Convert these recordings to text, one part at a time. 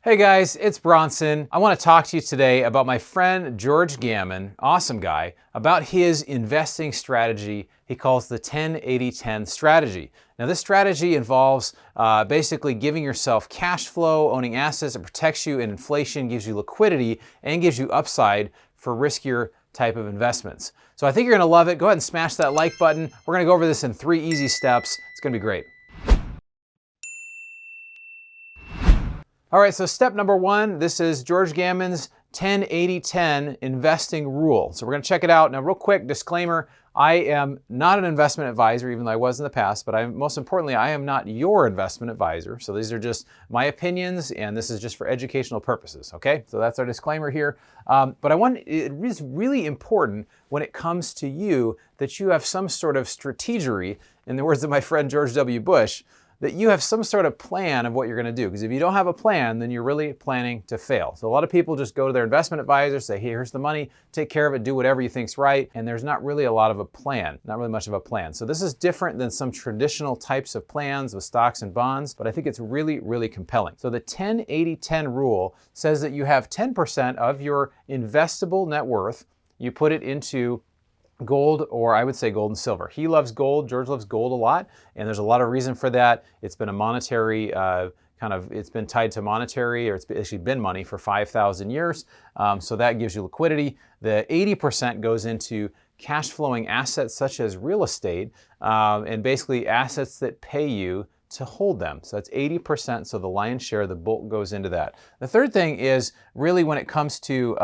Hey guys, it's Bronson. I want to talk to you today about my friend George Gammon, awesome guy, about his investing strategy he calls the 10-80-10 strategy. Now this strategy involves basically giving yourself cash flow, owning assets that protects you in inflation, gives you liquidity, and gives you upside for riskier type of investments. So I think you're going to love it. Go ahead and smash that like button. We're going to go over this in 3 easy steps. It's going to be great. All right, so step number 1, this is George Gammon's 10-80-10 investing rule. So we're gonna check it out. Now real quick, disclaimer, I am not an investment advisor, even though I was in the past, but most importantly, I am not your investment advisor. So these are just my opinions, and this is just for educational purposes, okay? So that's our disclaimer here. But it is really important when it comes to you that you have some sort of strategery, in the words of my friend George W. Bush, that you have some sort of plan of what you're going to do. Because if you don't have a plan, then you're really planning to fail. So a lot of people just go to their investment advisor, say, hey, here's the money, take care of it, do whatever you think's right. And there's not really a lot of a plan, not really much of a plan. So this is different than some traditional types of plans with stocks and bonds, but I think it's really, really compelling. So the 10-80-10 rule says that you have 10% of your investable net worth, you put it into gold, or I would say gold and silver. He loves gold, George loves gold a lot, and there's a lot of reason for that. It's been a monetary it's been tied to monetary, or it's actually been money for 5,000 years. So that gives you liquidity. The 80% goes into cash flowing assets such as real estate, and basically assets that pay you to hold them. So that's 80%, so the lion's share of the bulk goes into that. The third thing is really when it comes to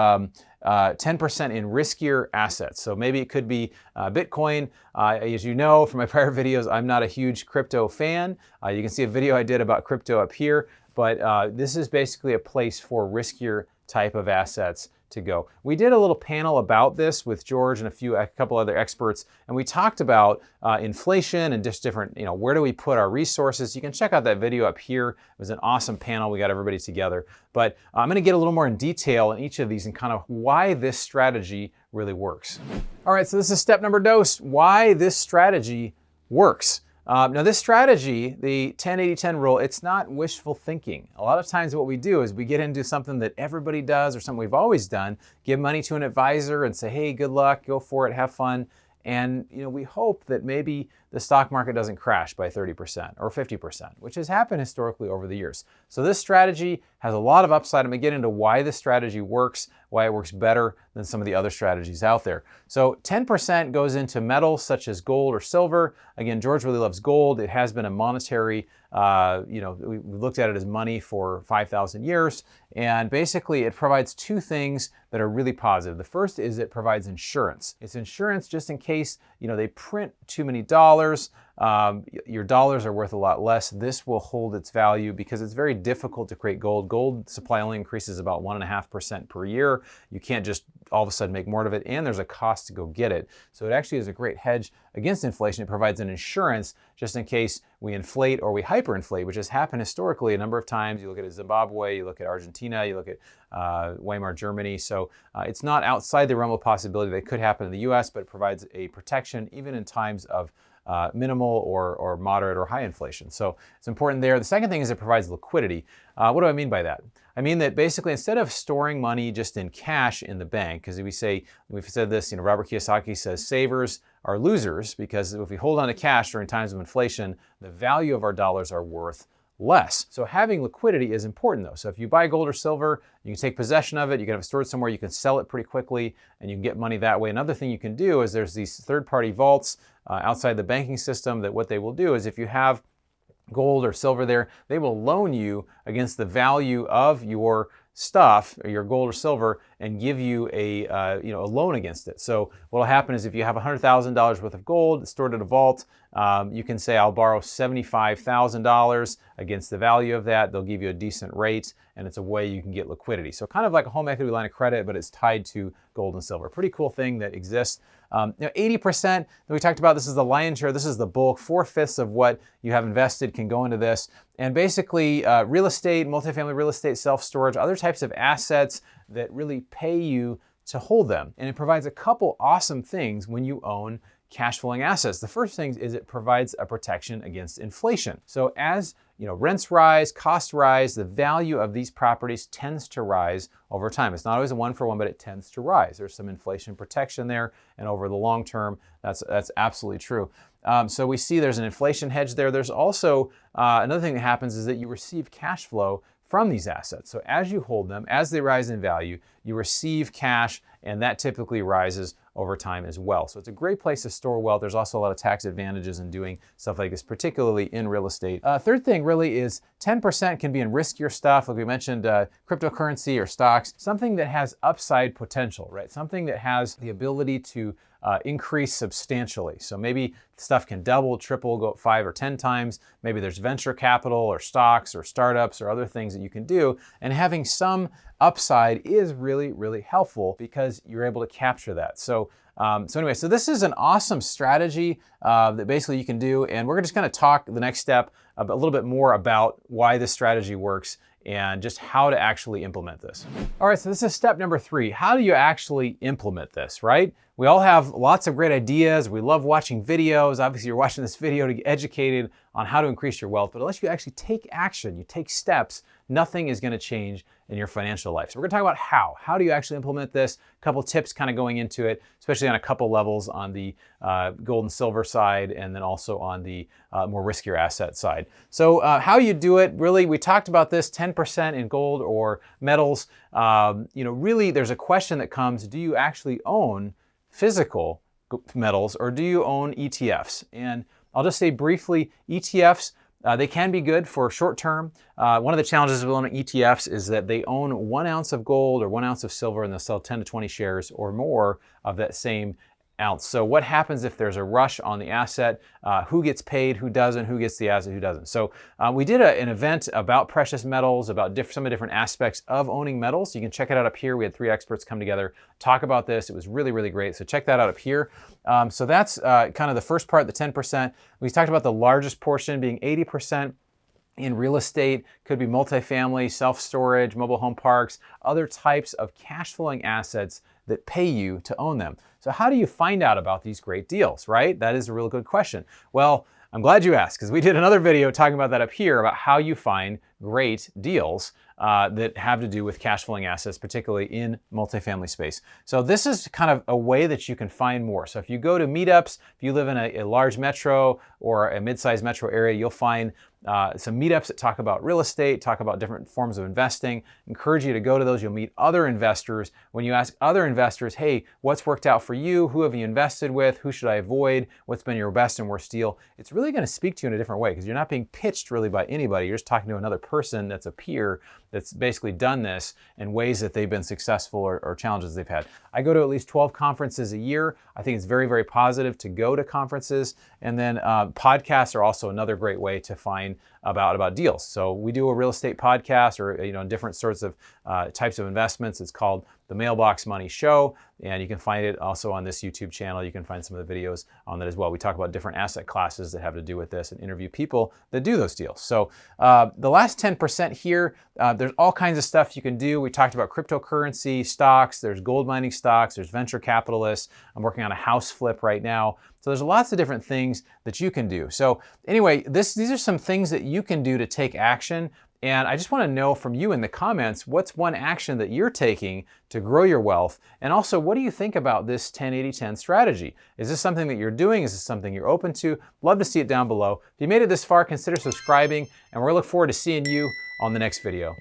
10% in riskier assets. So maybe it could be Bitcoin. As you know from my prior videos, I'm not a huge crypto fan. You can see a video I did about crypto up here, but this is basically a place for riskier type of assets to go. We did a little panel about this with George and a couple other experts, and we talked about inflation and just different, where do we put our resources. You can check out that video up here. It was an awesome panel. We got everybody together. But I'm going to get a little more in detail in each of these and kind of why this strategy really works. All right, so this is step number 2, why this strategy works. Now this strategy, the 10-80-10 rule, it's not wishful thinking. A lot of times what we do is we get into something that everybody does or something we've always done, give money to an advisor and say, hey, good luck, go for it, have fun. And we hope that maybe the stock market doesn't crash by 30% or 50%, which has happened historically over the years. So this strategy has a lot of upside. I'm going to get into why this strategy works, why it works better than some of the other strategies out there. So 10% goes into metals such as gold or silver. Again, George really loves gold. It has been a monetary, we looked at it as money for 5,000 years. And basically it provides 2 things that are really positive. The first is it provides insurance. It's insurance just in case, they print too many dollars. Your dollars are worth a lot less. This will hold its value because it's very difficult to create gold. Gold supply only increases about 1.5% per year. You can't just all of a sudden make more of it, and there's a cost to go get it. So it actually is a great hedge against inflation. It provides an insurance just in case we inflate or we hyperinflate, which has happened historically a number of times. You look at Zimbabwe, you look at Argentina, you look at Weimar Germany. So it's not outside the realm of possibility that could happen in the US, but it provides a protection even in times of minimal or moderate or high inflation. So it's important there. The second thing is it provides liquidity. What do I mean by that? I mean that basically instead of storing money just in cash in the bank, because we've said this, Robert Kiyosaki says savers are losers, because if we hold on to cash during times of inflation, the value of our dollars are worth less. So having liquidity is important though. So if you buy gold or silver, you can take possession of it, you can have it stored somewhere, you can sell it pretty quickly, and you can get money that way. Another thing you can do is there's these third-party vaults outside the banking system that what they will do is if you have gold or silver there, they will loan you against the value of your stuff, or your gold or silver, and give you a loan against it. So what will happen is if you have $100,000 worth of gold stored at a vault, you can say, I'll borrow $75,000 against the value of that. They'll give you a decent rate, and it's a way you can get liquidity. So kind of like a home equity line of credit, but it's tied to gold and silver. Pretty cool thing that exists. 80% that we talked about, this is the lion's share, this is the bulk. 4/5 of what you have invested can go into this. And basically real estate, multifamily real estate, self-storage, other types of assets that really pay you to hold them. And it provides a couple awesome things when you own cash flowing assets. The first thing is it provides a protection against inflation. So as rents rise, costs rise, the value of these properties tends to rise over time. It's not always a one-for-one, but it tends to rise. There's some inflation protection there, and over the long term, that's absolutely true. So we see there's an inflation hedge there. There's also another thing that happens is that you receive cash flow from these assets. So as you hold them, as they rise in value, you receive cash, and that typically rises over time as well. So it's a great place to store wealth. There's also a lot of tax advantages in doing stuff like this, particularly in real estate. Third thing really is 10% can be in riskier stuff, like we mentioned, cryptocurrency or stocks, something that has upside potential, right? Something that has the ability to increase substantially. So maybe stuff can double, triple, go up 5 or 10 times. Maybe there's venture capital or stocks or startups or other things that you can do. And having some upside is really, really helpful because you're able to capture that. So anyway, so this is an awesome strategy that basically you can do. And we're just going to talk the next step a little bit more about why this strategy works and just how to actually implement this. All right, so this is step number 3. How do you actually implement this, right? We all have lots of great ideas. We love watching videos. Obviously, you're watching this video to get educated on how to increase your wealth, but unless you actually take action, you take steps, nothing is going to change in your financial life. So we're going to talk about how. How do you actually implement this? A couple tips kind of going into it, especially on a couple levels on the gold and silver side, and then also on the more riskier asset side. So how you do it, really, we talked about this, 10% in gold or metals. Really, there's a question that comes, do you actually own physical metals or do you own ETFs? And I'll just say briefly, ETFs, they can be good for short term. One of the challenges with owning ETFs is that they own 1 ounce of gold or 1 ounce of silver, and they'll sell 10 to 20 shares or more of that same ounce. So what happens if there's a rush on the asset? Who gets paid, who doesn't, who gets the asset, who doesn't? So we did an event about precious metals, about some of the different aspects of owning metals. You can check it out up here. We had 3 experts come together, talk about this. It was really, really great. So check that out up here. So that's kind of the first part, the 10%. We talked about the largest portion being 80%. In real estate, could be multifamily, self-storage, mobile home parks, other types of cash flowing assets that pay you to own them. So how do you find out about these great deals, right? That is a real good question. Well, I'm glad you asked, because we did another video talking about that up here about how you find great deals that have to do with cash flowing assets, particularly in multifamily space. So this is kind of a way that you can find more. So if you go to meetups, if you live in a large metro or a mid-sized metro area, you'll find some meetups that talk about real estate, talk about different forms of investing. Encourage you to go to those. You'll meet other investors. When you ask other investors, hey, what's worked out for you? Who have you invested with? Who should I avoid? What's been your best and worst deal? It's really going to speak to you in a different way because you're not being pitched really by anybody. You're just talking to another person that's a peer that's basically done this in ways that they've been successful or challenges they've had. I go to at least 12 conferences a year. I think it's very, very positive to go to conferences. And then podcasts are also another great way to find about deals. So we do a real estate podcast or different sorts of types of investments. It's called The Mailbox Money Show, and you can find it also on this YouTube channel. You can find some of the videos on that as well. We talk about different asset classes that have to do with this and interview people that do those deals. So the last 10% here, there's all kinds of stuff you can do. We talked about cryptocurrency, stocks, there's gold mining stocks, there's venture capitalists. I'm working on a house flip right now. So there's lots of different things that you can do. So anyway, these are some things that you can do to take action. And I just want to know from you in the comments, what's one action that you're taking to grow your wealth? And also, what do you think about this 10-80-10 strategy? Is this something that you're doing? Is this something you're open to? Love to see it down below. If you made it this far, consider subscribing, and we're looking forward to seeing you on the next video.